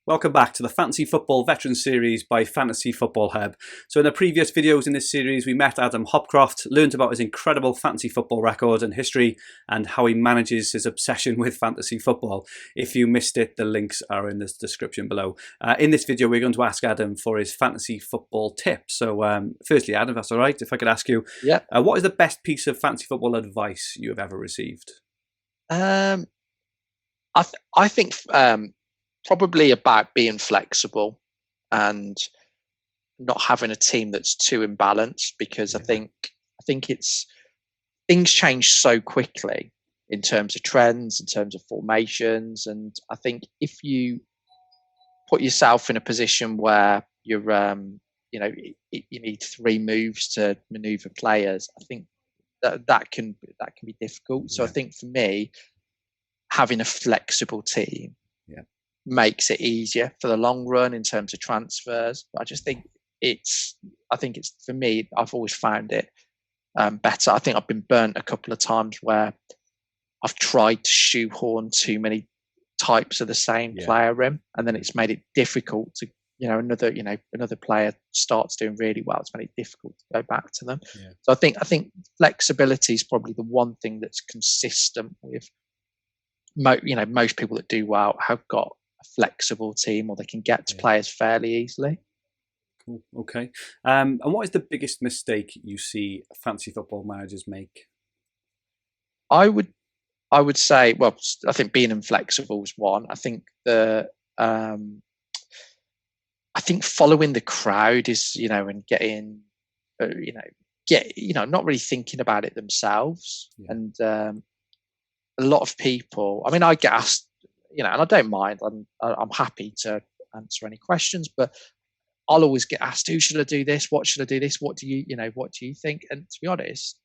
Welcome back to the Fantasy Football Veteran Series by Fantasy Football Hub. So in the previous videos in this series, we met Adam Hopcroft, learned about his incredible fantasy football record and history, and how he manages his obsession with fantasy football. If you missed it, the links are in the description below. In this video, we're going to ask Adam for his fantasy football tips. So firstly, Adam, if that's all right, if I could ask you, what is the best piece of fantasy football advice you have ever received? I think probably about being flexible and not having a team that's too imbalanced, because I think it's things change so quickly in terms of trends, in terms of formations, and I think if you put yourself in a position where you're you need three moves to maneuver players, I think that can be difficult. So I think for me, having a flexible team makes it easier for the long run in terms of transfers. But I just think it's for me, I've always found it better. I think I've been burnt a couple of times where I've tried to shoehorn too many types of the same player in, and then it's made it difficult to another player starts doing really well. It's made it difficult to go back to them. So I think flexibility is probably the one thing that's consistent with most people that do well have got a flexible team, or they can get to players fairly easily. Cool. Okay. And what is the biggest mistake you see fantasy football managers make? I would say, well, I think being inflexible is one. I think following the crowd is, and getting, not really thinking about it themselves. And a lot of people, I mean, I get asked, and I don't mind. I'm happy to answer any questions, but I'll always get asked, "Who should I do this? What should I do this? What do you think?" And to be honest,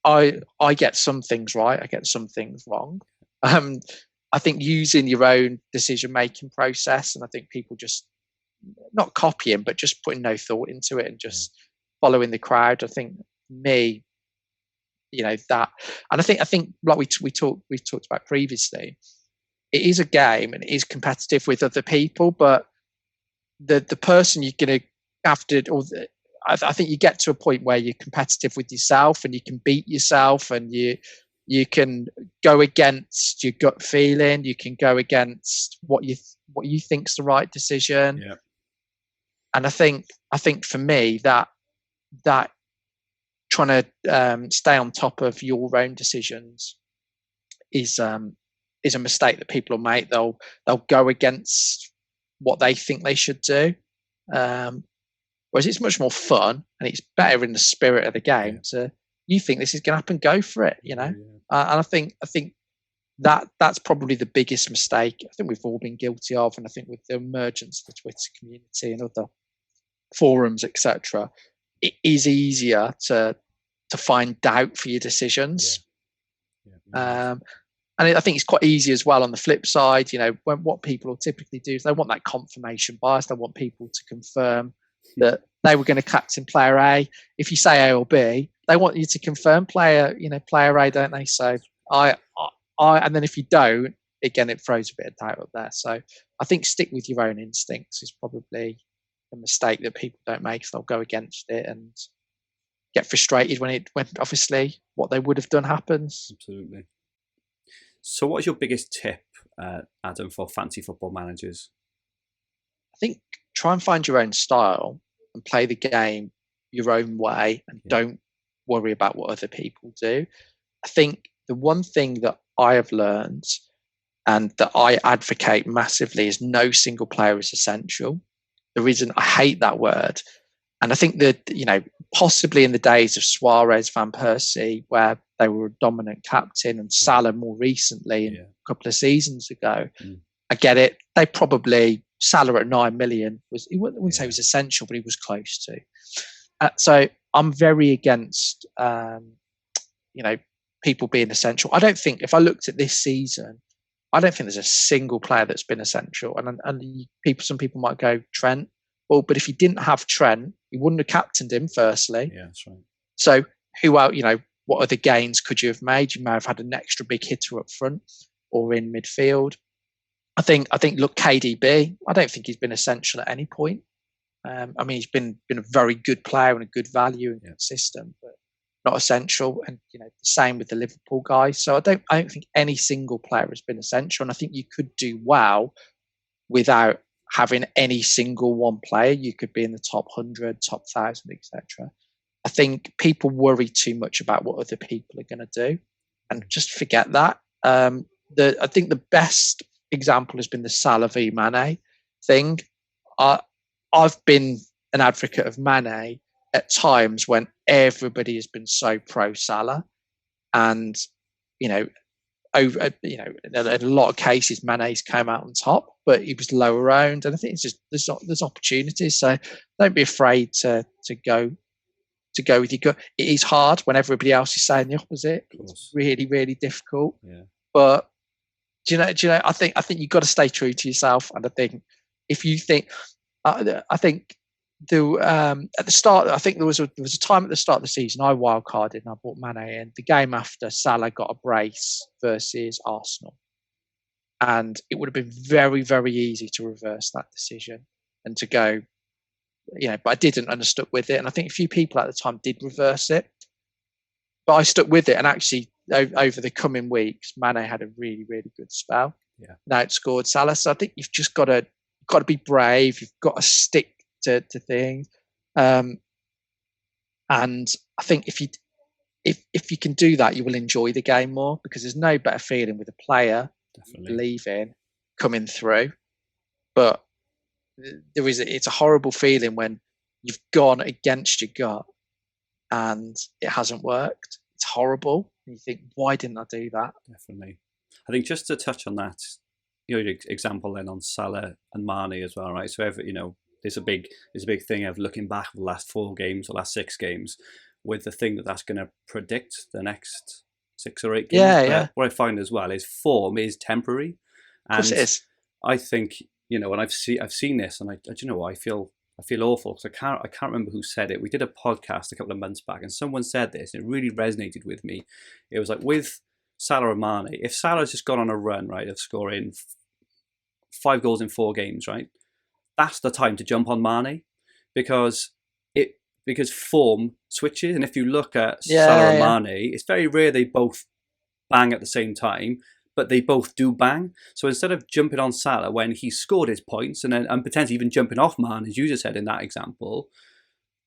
I get some things right, I get some things wrong. I think using your own decision-making process, and I think people just not copying, but just putting no thought into it and just following the crowd. I think me, that, and I think like we talked about previously, it is a game and it is competitive with other people, but the person you're going to have to, I think you get to a point where you're competitive with yourself and you can beat yourself, and you can go against your gut feeling. You can go against what you think's the right decision. And I think for me that trying to stay on top of your own decisions is a mistake that people will make. They'll go against what they think they should do. Whereas it's much more fun and it's better in the spirit of the game to, you think this is going to happen, go for it, and I think that's probably the biggest mistake I think we've all been guilty of. And I think with the emergence of the Twitter community and other forums, etc., it is easier to find doubt for your decisions. And I think it's quite easy as well on the flip side. What people will typically do is they want that confirmation bias. They want people to confirm that they were going to captain player A. If you say A or B, they want you to confirm player A, don't they? So and then if you don't, again, it throws a bit of doubt up there. So I think stick with your own instincts is probably a mistake that people don't make. So they'll go against it and get frustrated when obviously what they would have done happens. Absolutely. So what is your biggest tip, Adam, for fantasy football managers? I think try and find your own style and play the game your own way, and don't worry about what other people do. I think the one thing that I have learned and that I advocate massively is no single player is essential. The reason I hate that word, and I think that, possibly in the days of Suarez, Van Persie, where they were a dominant captain, and Salah more recently, a couple of seasons ago, I get it. They probably, Salah at 9 million I wouldn't say he was essential, but he was close to. So I'm very against, people being essential. I don't think, if I looked at this season, I don't think there's a single player that's been essential. And some people might go Trent. Well, but if you didn't have Trent, you wouldn't have captained him, firstly. Yeah, that's right. So who else, what other gains could you have made? You may have had an extra big hitter up front or in midfield. I think look, KDB. I don't think he's been essential at any point. I mean, he's been a very good player and a good value and consistent, but not essential. And the same with the Liverpool guys. So I don't think any single player has been essential. And I think you could do well without having any single one player. You could be in the top 100, top 1,000, etc. I think people worry too much about what other people are going to do, and just forget that. I think the best example has been the Salah v Mane thing. I've been an advocate of Mane at times when everybody has been so pro Salah, and in a lot of cases Mane's came out on top, but he was lower owned, and I think it's just there's opportunities. So don't be afraid to go with your gut. It is hard when everybody else is saying the opposite. It's really, really difficult. Yeah. But do you know? I think you've got to stay true to yourself. And I think if you think, I think at the start, I think there was a time at the start of the season I wildcarded and I bought Mane in. The game after, Salah got a brace versus Arsenal, and it would have been very, very easy to reverse that decision and to go. But I didn't, and I stuck with it. And I think a few people at the time did reverse it, but I stuck with it. And actually, over the coming weeks, Mane had a really, really good spell. Yeah. And outscored Salah. So I think you've just got to be brave. You've got to stick to things. And I think if you can do that, you will enjoy the game more, because there's no better feeling with a player you believe in coming through. But it's a horrible feeling when you've gone against your gut and it hasn't worked. It's horrible. And you think, why didn't I do that? Definitely. I think just to touch on that, your example then on Salah and Mane as well, right? So there's a big thing of looking back at the last 4 games or last 6 games with the thing that's going to predict the next 6 or 8 games. Yeah. What I find as well is form is temporary. And of course it is. I think, and I've seen this, and I feel awful because I can't remember who said it. We did a podcast a couple of months back, and someone said this, and it really resonated with me. It was like, with Salah and Mane, if Salah's just gone on a run, right, of scoring 5 goals in 4 games, right, that's the time to jump on Mane, because form switches. And if you look at Salah and Mane, it's very rare they both bang at the same time, but they both do bang. So instead of jumping on Salah when he scored his points and potentially even jumping off Mane, as you just said in that example,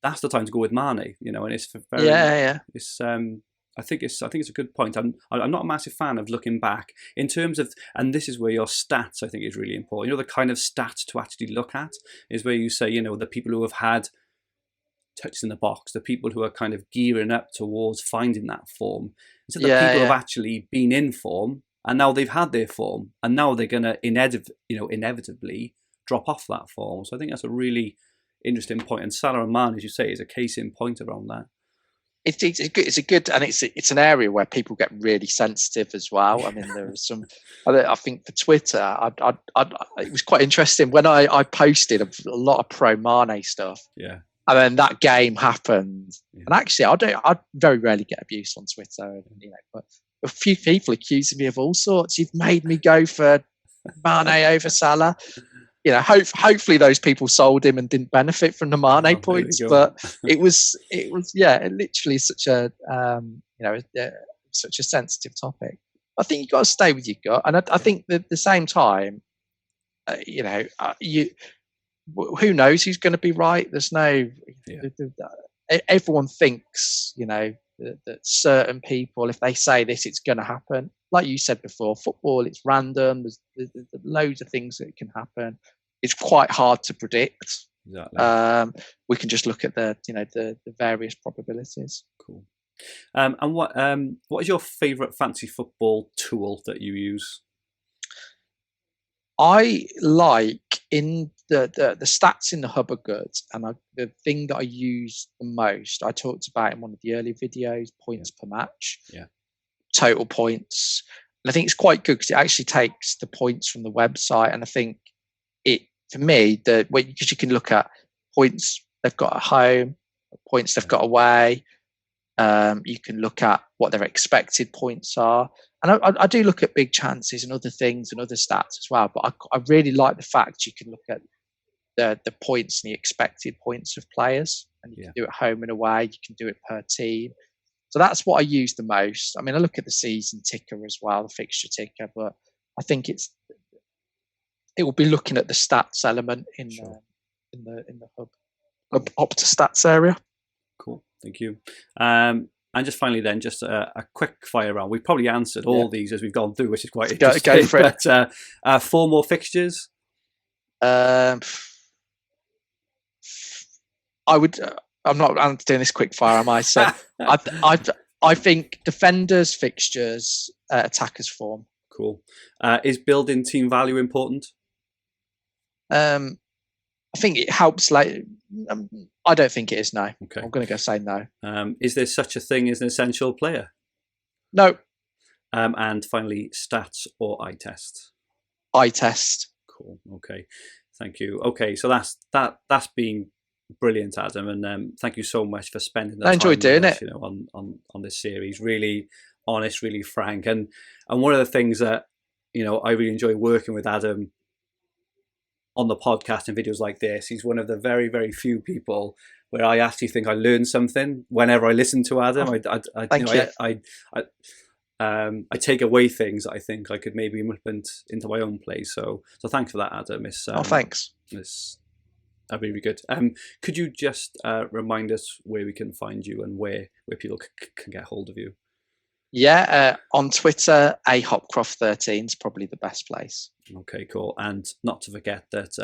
that's the time to go with Mane. And it's very It's I think it's a good point. I'm not a massive fan of looking back in terms of, and this is where your stats I think is really important. The kind of stats to actually look at is where you say, the people who have had touches in the box, the people who are kind of gearing up towards finding that form, instead of people who have actually been in form and now they've had their form and now they're going to inevitably drop off that form. So I think that's a really interesting point. And Salah and Mane, as you say, is a case in point around that. It's a good, and it's an area where people get really sensitive as well. I mean, there are some. I think for Twitter, it was quite interesting when I posted a lot of pro Mane stuff. Yeah. And then that game happened, and actually, I very rarely get abuse on Twitter, but a few people accusing me of all sorts. You've made me go for Mane over Salah. Hopefully those people sold him and didn't benefit from the Mane points. But it was literally such a such a sensitive topic. I think you've got to stay with your gut, and I think that at the same time, who knows who's going to be right? There's no. Everyone thinks that certain people, if they say this, it's going to happen. Like you said before, football, it's random. There's loads of things that can happen. It's quite hard to predict. Exactly. We can just look at the various probabilities. Cool. And what is your favourite fantasy football tool that you use? I like in the stats in the hub are good, and the thing that I use the most, I talked about in one of the early videos, points per match. Yeah. Total points. And I think it's quite good because it actually takes the points from the website, and I think for me, because you can look at points they've got at home, points they've got away, You can look at what their expected points are. And I do look at big chances and other things and other stats as well. But I really like the fact you can look at the points and the expected points of players. And you can do it home and away. You can do it per team. So that's what I use the most. I mean, I look at the season ticker as well, the fixture ticker. But I think it will be looking at the stats element in the hub up to stats area. Cool, thank you. And just finally then, just a quick fire round. We've probably answered all these as we've gone through, which is quite interesting. Go for it. But 4 more fixtures? I would. I'm not doing this quick fire, am I? So I think defenders, fixtures, attackers form. Cool. Is building team value important? I think it helps. I don't think it is. No. Okay. I'm going to go say no. Is there such a thing as an essential player? No. And finally, stats or eye test? Eye test. Cool. Okay. Thank you. Okay, so that's been brilliant, Adam, and thank you so much for spending the time. I enjoyed doing it. On this series, really honest, really frank, and one of the things that I really enjoy working with Adam on the podcast and videos like this. He's one of the very, very few people where I actually think I learn something whenever I listen to Adam. I take away things that I think I could maybe implement into my own place. So thanks for that, Adam. Thanks. It's really good. Could you just remind us where we can find you and where people can get hold of you? Yeah, on Twitter, Hopcroft13 is probably the best place. Okay, cool. And not to forget that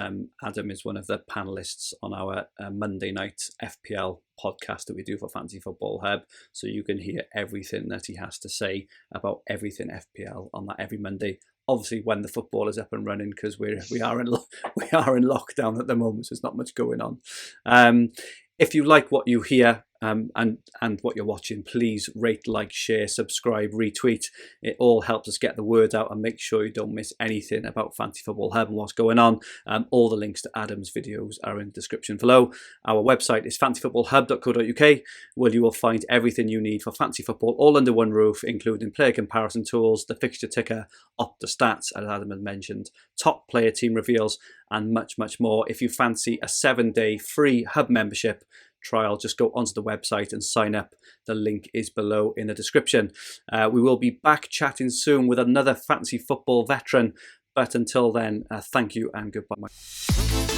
Adam is one of the panelists on our Monday night FPL podcast that we do for Fantasy Football Hub. So you can hear everything that he has to say about everything FPL on that every Monday. Obviously, when the football is up and running, because we are in lockdown at the moment, so there's not much going on. If you like what you hear and what you're watching, please rate, like, share, subscribe, retweet. It all helps us get the word out, and make sure you don't miss anything about Fantasy Football Hub and what's going on. All the links to Adam's videos are in the description below. Our website is fantasyfootballhub.co.uk, where you will find everything you need for fantasy football all under one roof, including player comparison tools, the fixture ticker, Opta stats, as Adam had mentioned, top player team reveals, and much, much more. If you fancy a 7-day free Hub membership trial, just go onto the website and sign up. The link is below in the description. We will be back chatting soon with another fantasy football veteran, but until then, thank you and goodbye.